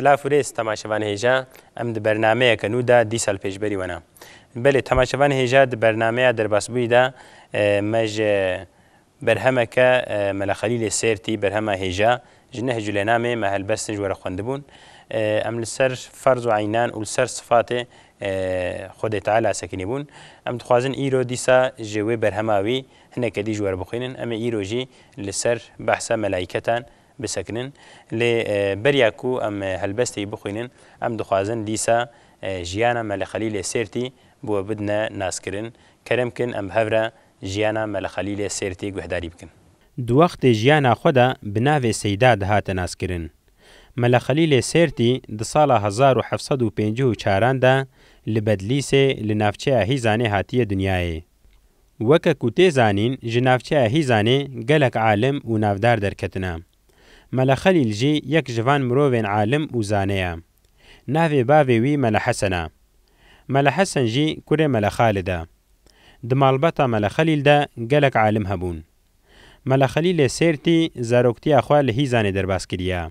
سلاف و ریز تماشەوان هێژە ئەم د بەرنامەیەکە نوودا دی ساڵ پێشبەری وەنا بەێ تەماشەوان هێژە د بەرنامەیە دەرباسبوویدا مەژ بەرهەمەکە مەلە خەلیلێ سێرتی بەرهەمە هێژە ji nehcû lênamê me helbestin ji were xwendibûn em li ser ferz û eynan û li ser sifatê Xwedê Teala sekinîbûn em dixwazin îro dîsa ji wê berhema wî hinekî ji were bixwînin em ê îro jî li ser behsa melayîketan bisekinin lê beriya ku em helbestê bixwînin em dixwazin dîsa jiyana Mele Xelîlê Sêrtî bi we bidine naskirin kerem kin em hevre jiyana Mele Xelîlê Sêrtî guhdarî bikin. Du wextê jiyana xwe de bi navê Seyda dihate naskirin. Mele Xelîlê Sêrtî di sala 1754 de li Bedlîsê li navçeya Hîzanê hatiye dunyayê. Weke ku tê zanîn ji navçeya Hîzanê gelek alim û navdar derketine. Mele Xelîl jî yek ji van mirovên alim û zaneya. Navê bavê wî Mele Hesen e. Mele Hesen jî kurê Mele Xalid e. Di malbata Mele Xelîl de gelek alim hebûn. Mele Xelîlê Sêrtî zaroktiya xwe li Hîzanê derbas kiriye.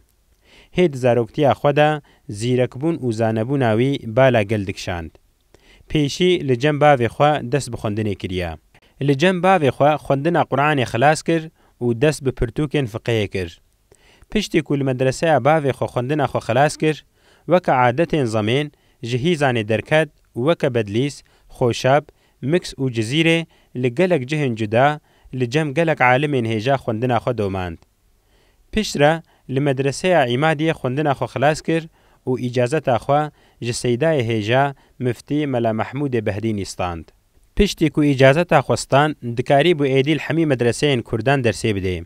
Hê di zaroktiya xwe de zîrekbûn û zanebûna wî bala gel dikişand. Pêşî li cem bavê xwe dest bi xwendinê kiriye. Li cem bavê xwe xwendina Qur'anê xilas kir û dest bi pirtûkên fiqihê kir. Piştî ku li medreseya bavê xwe xwendina xwe xilas kir, weke adetên zemên ji Hîzanê derket û weke Bedlîs, Xoşab, Miks û Cizîrê li gelek cihên cuda li cem gelek alimên hêja xwendina xwe domand. Pişt re li medreseya İmadiyê xwendina xwe xilas kir û îcazeta xwe ji Seydayê hêja Miftî Mele Mehmûdê Behdînî stand. Piştî ku îcazeta xwe stan dikarî bû êdî li hemî medreseyên Kurdan dersê bide.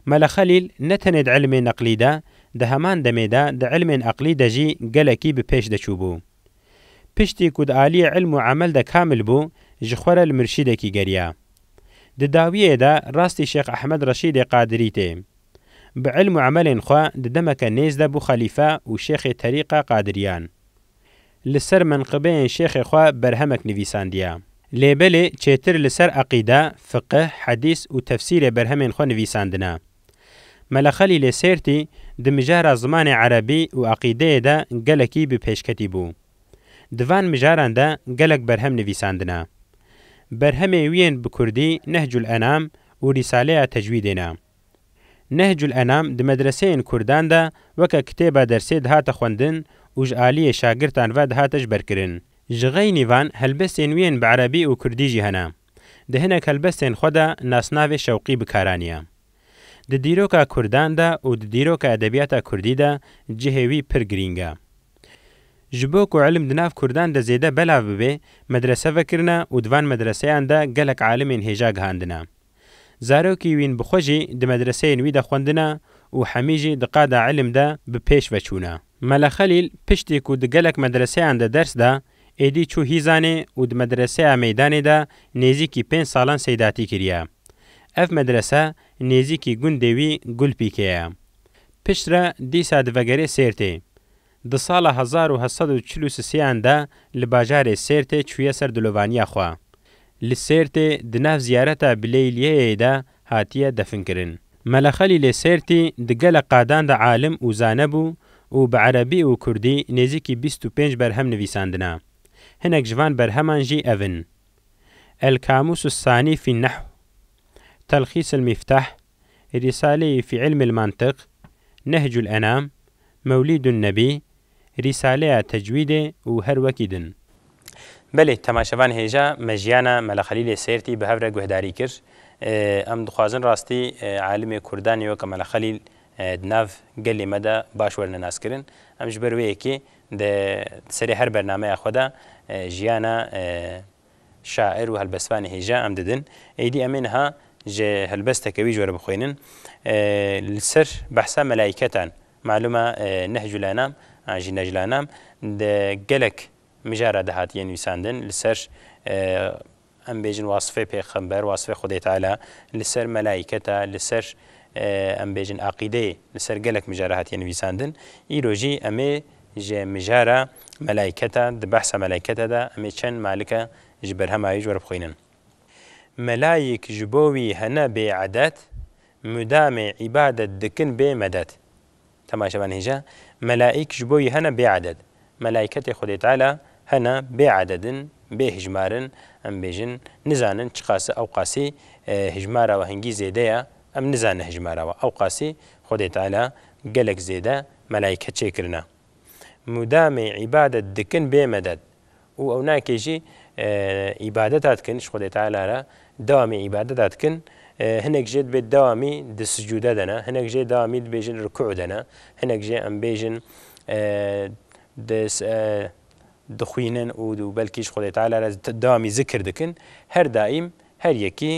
Mele Xelîl ne tenê di ilmê neqlî de di heman demê de di ilmên eqlî de jî gelekî bi pêş de çûbû. Piştî ku di aliyê ilm û emel de kamil bû ji xwe re li mirşîdekî geriya. Di dawiyê de rastî Şêx Ehmed Reşîdê Qadirî tê. Bi ilm û emelên xwe di demeke nêz de bû xelîfe û şêxê terîqa Qadiriyan. Li ser menqibeyên şêxê xwe berhemek nivîsandiye. Lêbelê çêtir li ser eqîde, fiqih, hedîs û tefsîrê berhemên xwe nivîsandine. Mele Xelîlê Sêrtî di mijara zimanê erebî û eqîdeyê de gelekî bi pêşketî bû. Di van mijaran de gelek berhem nivîsandine. Berhemê wî yên bi Kurdî Nehcul Enam û Rîsaleya Tecwîdê ne. Nehcul Enam di medreseyên Kurdan de weke kitêba dersê dihate xwendin û ji aliyê şagirtan ve dihate ji berkirin. Ji xeynî van helbestên wî yên bi erebî û Kurdî jî hene. Di hinek helbestên xwe de nasnavê şewqî bikaraniye. Di dîroka Kurdan de û di dîroka edebiyata Kurdî de cihê wî pir girîng e. Ji bo ku ilim di nav Kurdan de zêde belav bibe, medrese vekirine û di van medreseyan de gelek alimên hêja gihandine. Zarokî wîn bi xwe jî di medreseyên wî de xwendine û hemî jî di qada ilim de bi pêş veçûne. Mele Xelîl piştî ku di gelek medreseyan de ders da, êdî çû Hîzanê û di medreseya Meydanê de nêzîkî 5 salan seydatî kiriye. Ev medrese nêzîkî gundê wî Gulpîkê ye. Pişt re dîsa divegerê Sêrtê. Di sala 1743 de li bajarê Sêrtê çûye ser dilovaniya xwe. Li Sêrtê di nav ziyareta Bilêyliyeyê de hatiye definkirin. Mele Xelîlê Sêrtî di gelek qadan de alim û zane bû û bi erebî û Kurdî nêzîkî 25 berhem nivîsandine. Hinek ji van berheman jî ev in: El Kamus Sani fî Nehw, Telxîs el Miftah, Risale-i fî ilmil mantık, Nehcul Enam, Mevlidun Nebî, Risaleya Tecwîdê û her wekî din. Belê temaşevan hêja me jiyana Mele Xelîlê Sêrtî bi hev re guhdarî kir. Em dixwazin rastî alimê Kurdanê weke Mele Xelîl di nav gelê me de baş werne naskirin. Em ji ber wê yekê di serê her bernameya xwe de jiyana şair û helbestvanê hêja em didin. Êdî em ê niha ji helbesteke wî ji were bixwînin. Li ser behsa melayîketan malûma Nehcul Enam jî Nehcul Enam di gelek mijara de hatiye nivîsandin li ser em bêjin wasfê pêxember, wasfê Xwedê Teala, li ser melayîketa, li ser em bêjin aqîdeyê, li ser gelek mijara hatiye nivîsandin. Îro jî em ê ji mijara melayîketa, di behsa melayîketa de em ê çend malike ji berhema wî ji were bixwînin. Melayîk ji bo wî hene bêedet, müdamê îbadet dikin bê medet. تەماشەوان هێژە مەلائیکش بۆی هەنە بێعەدەد مەلایکەتی خودی تعالی هەنە بێعەدەدن بێهژمارن ئەم بێژن نزانن چ قاسە ئەو قاسی هژمارەوە هەنگی زێدەیە ئەم نزانە هژمارەوە ئەو قاسی خودی تعالی گەلێک زێدە مەلایکە چێکردنە مودامێ عیبادەت دکن بێمەدەد و ئەو ناکێژی عیبادەتات کردنش خودی تعالارە داوامی عیبادەتات کردن هەنێک ژێت بێت داوامی دسجودە دەنا هەنێک ژێ داوامی بێژن ڕکوع دەنا هەنێک ژێ ئەم بێژن دخوینن و بەلکیش خودی تعالارە داوامی ذکر دکن هەر دائیم هەر یەکی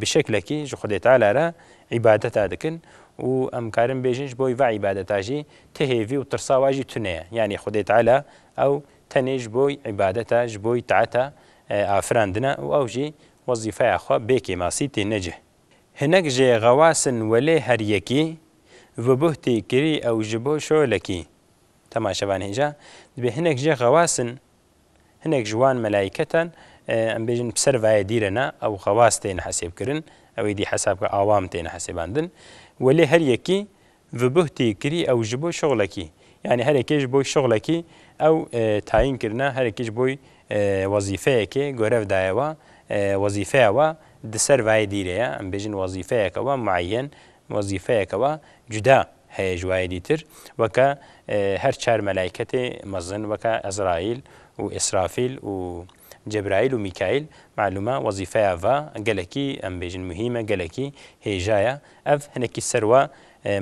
بشکلێکی ژ خودی تعالارە عیبادەتا دکن و ئەم کارم بێژنش بۆی ڤ عیبادەتاژی تهێوی و ترساواژی تونەیە یعنی خودی تعالی ئەو تەنێژ بۆی عیبادەتە ژ بۆی تاعەتە ئافراندنە و ئەوژی وەزیفەیە خوا بێکێ ماسی تێ نەجێ هەنەک ژێ غەواسن وەلێ هەر یەکی وبهتی کری ئەو ji بۆ شۆلەکی تەماشەوان هێژە دەبێ هەنێک ژێ غەواسن هەنێک ژوان مەلایکەتان ئەم بێژن پسەر vایە دیرەنا ئەو غەواس تێنە حەسێبکردن ئەوەی دی حەسابکە ئاوام تێنە حەسێباندن وەلێ هەر یەکی وبهتی کری ئەو ji بۆ شغلەکی یعنی هەرێکێش بۆی شغلەکی ئەو تاینکردە هەرێکیش بۆی وەزیفەیەکێ گۆرەودایەوە وەزیفەیەوە دسەر vایە دیرەیە ئەم بێژن وەزیفەیەکەوە معەن وەزیفەیەکەوە جودا هەیە ژوایە دیتر وەکە هەر چار مەلایکەتێ مەزن وەکە ئەزرائیل و ئیسرافیل و جەبرائیل و میکائیل معلومە وەزیفەیە گەلێکی ئەم بێژن مهمە گەلێکی هێژایە ئەف هەنێکی سەروە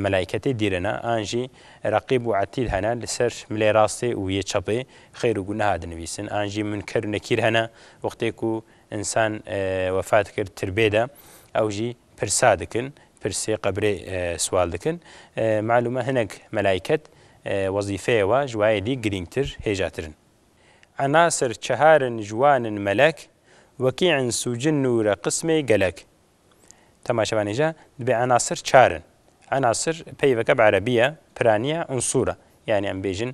مەلایکەتی دیرەنا ئانژی ڕقیب و عەتید هەنا لەسەر ملێ ڕاستێ و یە چەپێ خەیر و گوناها دنویسن ئانژی منکەر و نەکیر هەنا وەختێک و ئینسان وەفات کرد تربێدا ئەوژی پرسا دکن پرسێ قەبرێ سوال دکن معلومە هەنێک مەلایکەت وەزیفەیەوە ژوایە دی گرنگتر هێژاترن عناصر چهارن جوانن مەلەک وەکیعن سوجن نورە قسمێ گەلەک تەماشەوانێژە دەبێ عناصر چارن عناصر پەیوەکە بعربیە پرانیە عنصورە یعنی ئەم بێژن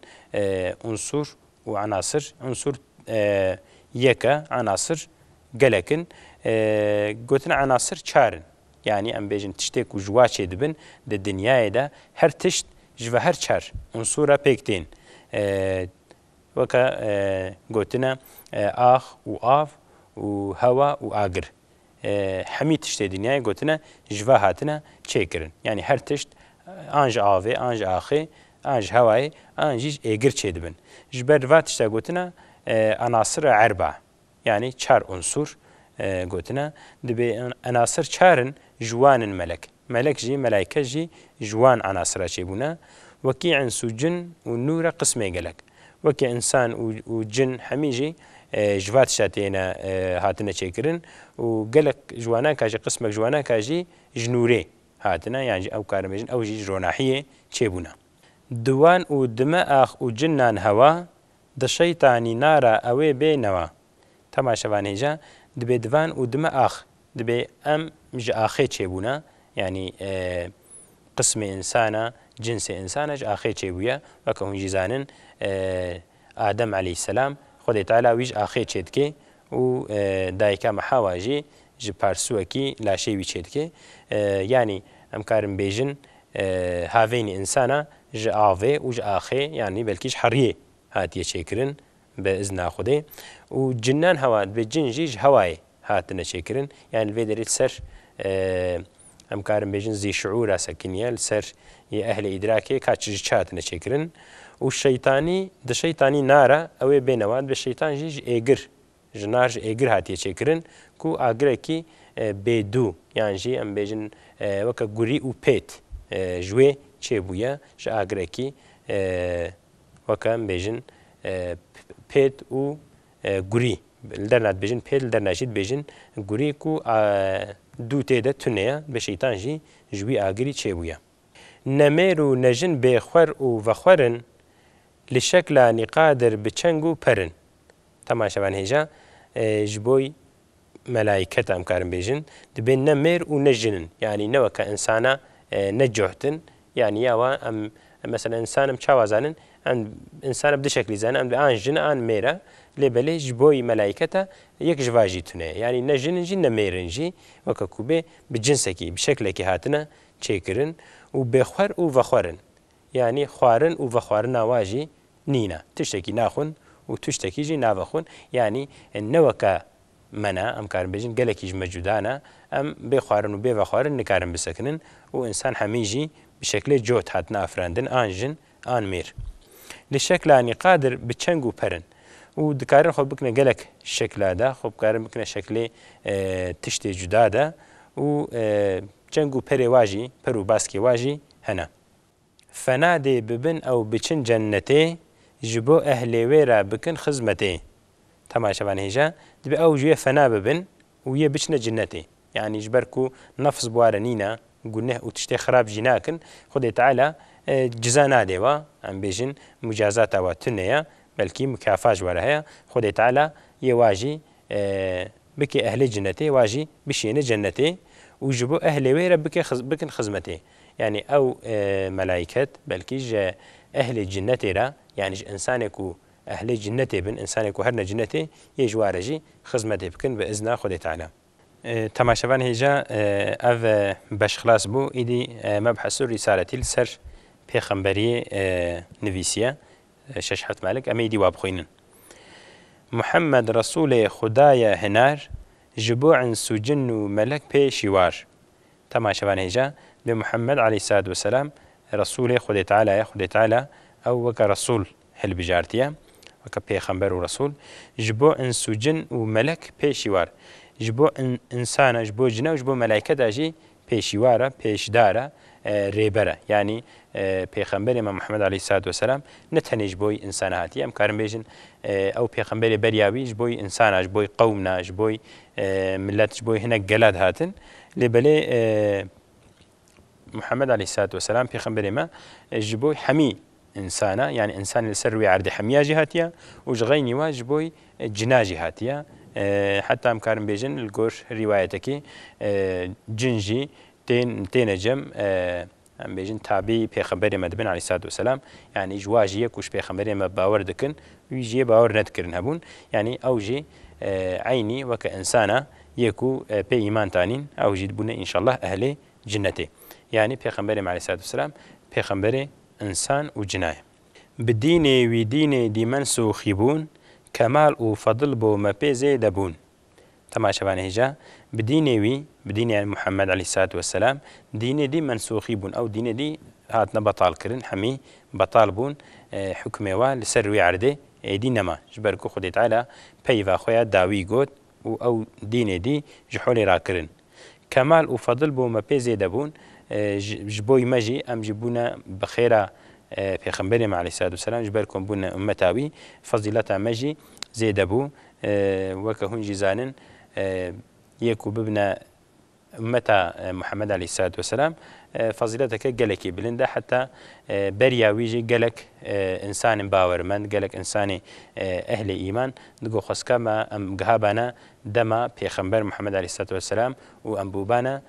عنصور و عناصر عنصور یەکە عناصر گەلەکن گوتن عناصر چارن یعنی ئەم بێژن تشتێک و ژواچێ دبن لە دنیایەدا هەر تشت ژڤە هەر چار عنصورە پێکتێن وەکە گوتنە ئاخ و ئاڤ و هەوا و ئاگر هەمی تشتێ دنیای گوتنە ژڤە هاتنە چێکردن یعنی هەر تشت ئانژ ئاڤێ ئانژ ئاخێ ئانژ هەوایە ئانژیش ئێگر چێ دبن ji ber va tişta gotina anasira erba yani çar unsur gotina dibe anasir çarın jwanin melek melek jî melayke jî jwan anasira çêbûne wekî insu cin û nûra qismê gelek wekî insan û cin hemî jî ji va tişta têne hatine çêkirin û gelek jwanaka jî qismek jwanaka jî ji nûrê hatine yani ew karin bêjin ew jî ji ronahiyê çêbûne دوان و دمە ئاخ و جنان هەوا دشەیتانی نارە ئەوێ بێنەوە تەماشەوان هێژە دەبێ دوان و دمە ئاخ دەبێ ئەم ژ ئاخێ چێبوونە ینی قسمی ئینسانە جنسی ئینسانەش ئاخێ چێبووە وەکە هونجی زانن ئادەم عەلەیهی سەلام خودی تەعالا ویش ئاخێ چێدکێ و دایکە حەواژی ji پارسووەکی لاشێوی چێدکێ ینی ئەم کارم بێژن هاوێنی ئینسانە ji avê û ji axê yanî belkî ji heriyê hatiye çêkirin bi izna Xwedê û cinnan hewa dibê cin jî ji hewayê hatine çêkirin yani vê derê li ser em karin bêjin zî şuûra sekiniye li ser yê ehlê îdrakê kaç ji çi hatine çêkirin û şeytanî di şeytanî nara ew ê bênewa dibê şeytan jî ji êgir ji nar ji êgir hatiye çêkirin ku agirekî bêdû yan jî em bêjin weke gurî û pêt ji wê çêbûye ji agirekî weke em bêjin pêt û gurî li derna dibêjin pêt li derna jî dibêjin gurî ku dû tê de tune ye bi şeytan jî ji wî agirî çêbûye nemêr û nejin bêxwer û vexwerin li şeklanî qadir bi çeng û perin temaşevan hêja ji boî melayket em karin bêjin dibên ne mêr û ne jinin yanî ne weke insana ne cohtin yani yawa em mesela insanım çawazanin em insana bi şeklî zanin em an jin an mêra lêbelê ji boî melayketa yek ji va jî tune yani ne jinin jî ne mêrin jî weke ku bê bi cinsekî bi şeklekî hatine çêkirin û bêxwer û vexwerin یعنی خوارن و بەخواردن واژی نینە تشتێکی ناخۆن و توشتێکیژی نابەخۆن یعنی نەوەکە منە ئەم کارم بێژین گەلێکیش مەجودانە ئەم بێ خوارن و بێ بەخوارن نکارن بسەکنن و ئینسان هەمیژی بشکلێ جۆت هاتنە ئافراندن ئان ژن ئان مێر لە شەکلانی قادر بچەنگ و پەرن و دکارن خۆ بکنە گەلک شکلادا خۆ بکارن بکنە شکلێ تشتێ جودادا و جەنگ و پەرێ واژی پەر و باسکێ واژی هەنا فەنادێ ببن ئەو بچن جەنەتێ ji bo ehlê wê re bikin xizmetê temaşevan hêja dibe ew ji wê fena bibin û yê biçine cinnetê yanî ji ber ku nefs bware nîne guneh û tiştê xirab jî nakin Xwedê Teala ciza nade wa em bêjin mucazata wa tune ye belkî mükafat ji were heye Xwedê Teala yê wa jî bike ehlê cinnetê wa jî bişîne cennetê û ji bo ehlê wê re bikin xizmetê yani ew melaiket belkî ji ehlê cinnetê re yani insanek û ehlê cinnetê bin insanek û her ne cinnetê yê ji ware jî xizmetê bikin bi izna Xwedê Teala. Temaşevan hêja ev beşxilas bû îdî mebhesû rîsaletî li ser pêxemberiyê nivîsiye şeş heft melek em ê îdî wa bixwînin. Muhammed Resulê Xudaya hinar ji bo ins û cin û melek pêşî war. Temaşevan hêja bi Muhammed aleyhissalatu vesselam Resulê Xwedê Teala ye Xwedê Teala ew weke Resul hilbijartiye weke pêxember û Resul ji bo ins û cin û melek pêşî war. Ji bo insana ji bo cina û ji bo melaiketa jî pêşî war e pêşdar e rêber e yanî pêxemberê me Muhammed aleyhissalatu vesselam ne tenê ji bo insana hatiye em karin bêjin ew pêxemberê beriya wî ji bo insana ji bo qewmna ji bo millet ji bo hinek gelat hatin lêbelê Muhammed aleyhissalatu vesselam pêxemberê me ji bo hemî insana yani insan li ser wê erdê hemiya jî hatiye û ji xeynî wa ji bo cina jî hatiye heta em karin bêjin li gor rîwayetekê cin jî têne cem em bêjin tabî pêxemberê me dibin aleyhissalatu vesselam yani ji wa jî yek û ji pêxemberê me bawer dikin wî jî yê bawer nedikirin hebûn yani ew jî eynî weke insana yek û pê îman tanîn ew jî dibûne înşallah ehlê cinnetê yani pêxemberê me aleyhissalatu vesselam pêxemberê insan û cina ye. Bi dînê wî dînê dîmen sûxîbûn kemal û fedil bo me pê zê debûn. Temaşevan hêja bi dînê wî bi dînê yani Muhammed aleyhissalatu vesselam dînê dî mensûxî bûn ew dînê dî hatine betal kirin hemî betal bûn hukmê wa li ser wê erdê êdî nema ji ber ku Xwedê Teala peyva xwe ya dawî got û ew dînê dî ji holê rakirin. Kemal û fedil bo me pê zê debûn ji bo me jî em jî bûne bi xêra pêxemberê me aleyhissalatu vesselam ji ber ku em bûne ummeta wî fezîleta me jî zê debû weke hûn jî zanin yek û bibine ummeta Muhammed aleyhissalatu vesselam fezîleteke gelekî bilind e heta beriya wî jî gelek insanên bawermend gelek insanê ehlê îman digo xweska me em gihabane dema pêxember Muhammed aleyhissalatu vesselam û em bûbane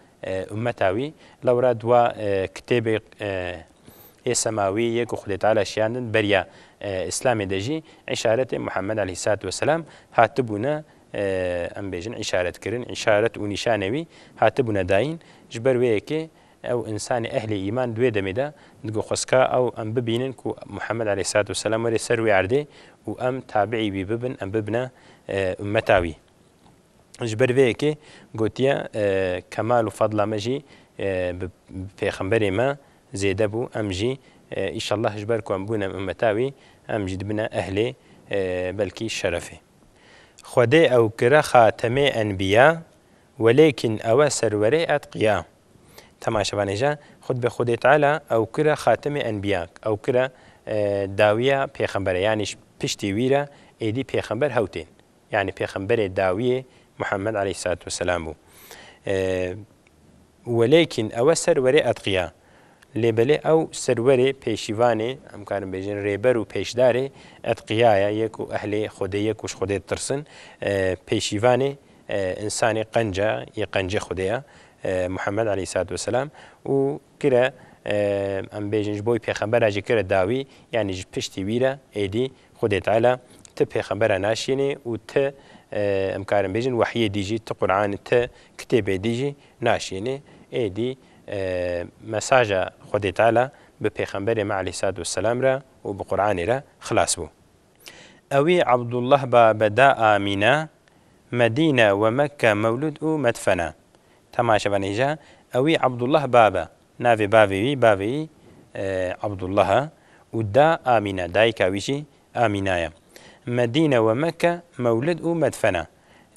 ummeta wî lewra dua kitêbê ê semawî yek û Xwedê Teala şiyandin beriya İslamê de jî îşaretê Muhammed aleyhissalatu vesselam hatibûne em bêjin îşaret kirin îşaret û nîşanê wî hatibûne dayîn ji ber wê yekê ew insanê ehlê îman duê demê de digo xweska ew em bibînin ku Muhammed aleyhissalatu vesselam were ser wê erdê û em tabiî wî bibin em bibine ummeta wî. Ji ber vê yekê gotiye kemal û fedla me jî bi pêxemberê me zêde bû em jî îşallah ji ber ku em bûne ummeta wî em jî dibine ehlê belkî şerefê. Xwedê ew kire xatemê enbiya welêkîn ew e serwerê etqiya. Temaşevan hêja xud bi Xwedê Teala ew kire xatemê enbiya ew kire dawiya pêxembere yani piştî wî re êdî pêxember hewtên yani pêxemberê dawiyê Muhammed aleyhissalatu vesselam bû. Welêkîn ew e serwerê etqiya lêbelê ew serwerê pêşîvanê em karin bêjin rêber û pêşdarê etqiya ye yek û ehlê Xwedê yek û ji Xwedê tirsin pêşîvanê insanê qenca yê qencê Xwedê ye Muhammed aleyhissalatu vesselam û kire em bêjin ji bo pêxembera jî kire dawî yani ji piştî wî re êdî Xwedê Teala ti pêxembera naşînê û ti em karin bêjin wehyê dî jî ti Qur'anê ti kitêbê dî jî naşînê êdî mesaja Xwedê Teala بپیغمبر ما علیه الصلاة والسلام را و بقرآن را خلاص بو. اوی عبدالله با بدا آمینه مدینه و مکه مولود و مدفنه. تماشا بانیجا اوی عبدالله بابا ناوی باوی عبدالله و دا آمینه دای کاویشی آمینه مدینه و مکه مولد و مدفنه.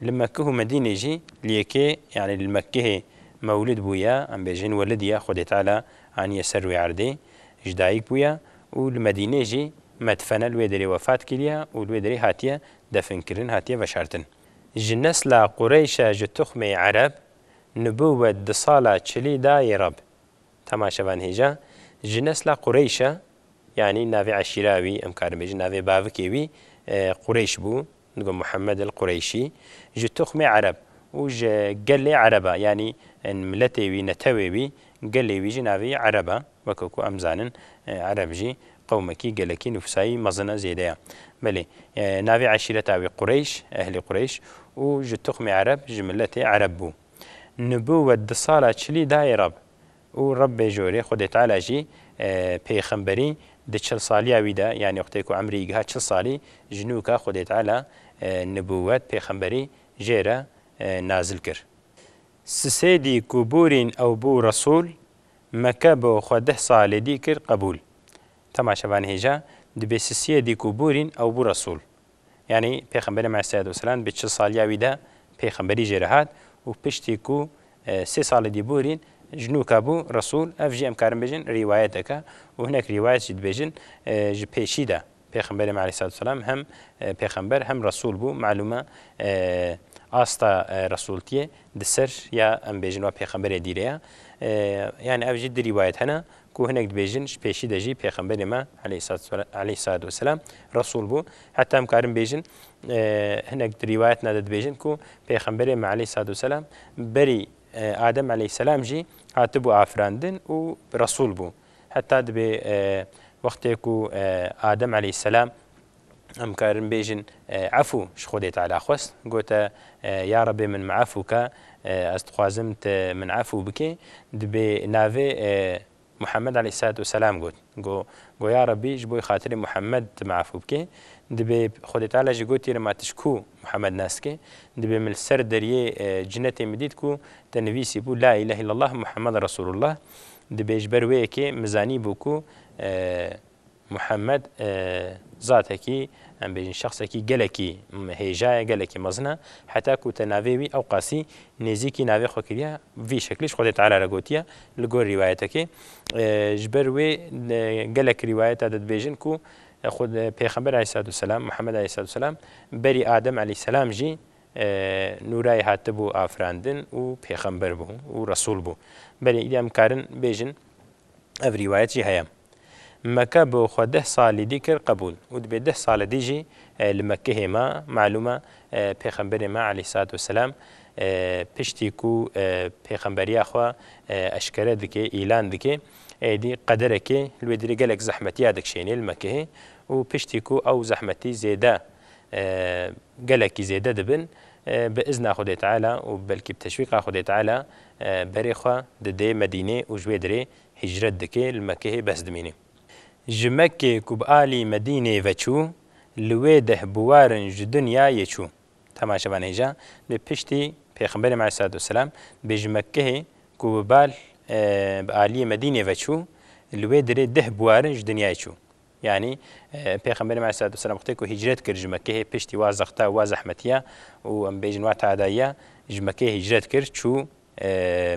لمكه مدينة جي ليكي يعني المكه مولد بويا ام بيجين ولديا خدي تعالى عن يسر عردي جدايك بويا والمدينة جي مدفنة الويدري وفات كليا والويدري هاتيا دفن كرن هاتيا بشارتن. جنس لا قريش جتخم عرب نبوة دصالة تشلي دا يرب. تماشا بان هيجا جنس لا قريش يعني نافي عشيراوي ام كارم بيجي نافي بافكيوي قريش بو نقول محمد القريشي جتخمي عرب وج قال لي عربة يعني ملتي وي نتوي وي قال لي ويجي نافي عربة وكوكو أمزان عرب جي قومكي قال لك نفساي مزنا زيدايا بلي نافي عشيرة تاوي قريش أهل قريش وجتخمي عرب جملتي عرب بو نبوة دصالة شلي داي رب ورب جوري خدي تعالى جي پیغمبري د 40 ساليه ويدا يعني وقتكو عمري جها 40 سالي جنوكا خدي تعالى نبوت پیغمبري جيرا نازل كر سسيدي كبورين او بو رسول مكابو خده سال دي كر قبول. تماشا بان هيجا دبي سسيدي كبورين او بو رسول يعني پیغمبر مع السلام والسلام ب 40 ساليه ويدا پیغمبري جيرهات و پشتيكو 3 سال دي بورين جنوكا بو رسول افجي امكارم بيجن روايتك وهناك روايات جد بيجن جبيشيدا پیغمبر عليه الصلاة والسلام هم پیغمبر هم رسول بو معلومة آستا رسولتيه دسر يا ام بيجن و پیغمبر ديريا يعني افجي دي روايت هنا كو هناك بيجن جبيشيدا جي پیغمبر ما عليه الصلاة والسلام رسول بو حتى امكارم بيجن هناك روايات نادت بيجن كو پیغمبر ما عليه الصلاة والسلام بري آدم عليه السلام جي هاتبو آفراندن و رسول بو حتى دبي وقتكو آدم عليه السلام ام كارن بيجن عفو شخوديت على خوست قوتا يا ربي من معفوك استخوازمت من عفو بكي دبي نافي محمد عليه الصلاة والسلام قو يا ربي جبوي خاطري محمد معفو بكي دبي خودت على جوتي لما تشكو محمد ناسكي دبي من السر دريه جنتي مديدكو تنفيسي بو لا اله الا الله محمد رسول الله دبي جبرويكي مزاني بوكو محمد ذاتكي ام بين شخصكي جلكي هيجا جلكي مزنا حتى كو تنافيوي او قاسي نزيكي نافي خوكريا في شكلش خودت على رغوتيا لغور روايتك جبروي جلك روايات عدد بيجن كو خود پیغمبر علیه السلام محمد علیه السلام بری آدم علیه السلام جی نورای هاتبو آفراندن و پیغمبر بو و رسول بو بری ایدام کارن بیجن اف روایت جی هيام مكة بو خو 10 سال ديكر قبول ود ب 10 سال ديجي لمكة ما معلومة پیغمبر ما عليه الصلاة والسلام پشتیکو پیغمبری خو اشکره دکه اعلان دکه دی قدره که لودری گلک زحمتی ادک شینی المکه و پشتیکو او زحمتی زیاده گلکی زیاده دبن باذن خدای تعالی و بلکه بتشویق خدای تعالی بری خو د مدینه او جویدری هجرت دکه المکه بس دمینه جمکه کوبالی مدینه وچو لویده بوارن ج دنیا یچو تماشا بانیجا به پشتی پیغمبر علیه السلام به مکه کوبال بعالی مدینه وچو لویدری ده بوارن ج دنیا یچو يعني پیغمبر علیه السلام وقتی که هجرت کرد مکه پشتی وازختا وازحمتیا و ام بجنوات عادایا مکه هجرت کرد چو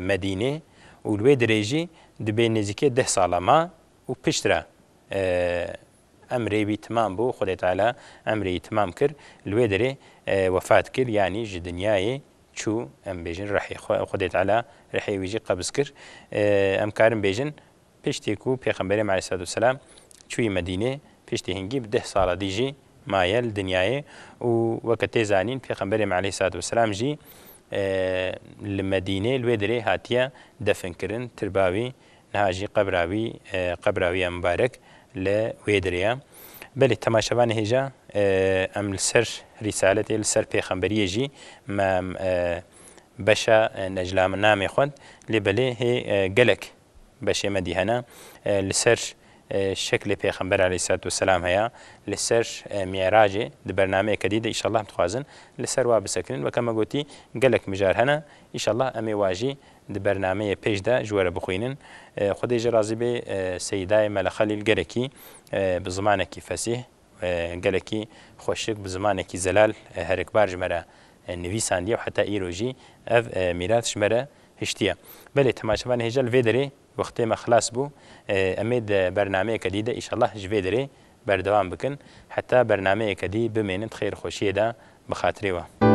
مدینه و لویدری جی دبی نزدیک 10 سال ما و پشتره امری بی تمام بو خدای تعالی امری تمام کر لویدری وفات کر یعنی ج دنیای چو ام بیجن رحی خدای تعالی رحی ویجی قبض کر ام کارم بیجن پشتی کو پیغمبر علیه السلام چوی مدینه پشتی هنگی به 10 سال دیجی مایل دنیای و وقت زانین پیغمبر علیه السلام جی المدینه لویدری هاتیا دفن کرن ترباوی نهاجی قبراوی مبارک لويدريا بل تماشبان هجا ام السر رسالة السر پیغمبری جی ما بشا نجلام نام خود لبله هي قلك بەشێمەدی هەنا لەسەر شکل پێغەمبەر عەلەیهی سەلات وسەلام هەیە لەسەر میعراجێ دی بەرنامەیەکە دیدە ئیشەڵڵا دخوازن لەسەر وا بسەکردن وەکەمە گوتی گەلێک مژار هەنە ئیشەڵڵا ئەمێ واژی دی بەرنامەیە پێشدا ژوەرە بخوێنن خودی ژە رازی بێ سەیدای مەلە خەلیل گەلێکی بە زمانێکی فەسیح گەلێکی خۆشک بە زمانێکی زەلال هەرێکبار ژمەرە نویساندیە و حتا ئیرۆژی ئەv میرات ژمەرە هشتیە بەلێ تەماشەوان هێژە لەvê derê وەختێمە خلاص بوو ئەمێ بەرنامەیەکە دیدە ئیشەڵڵا ژvê derê بەردەوام بکن حتا بەرنامەیەکە دی بمێنن خێر خۆشیێدا بەخاترێوە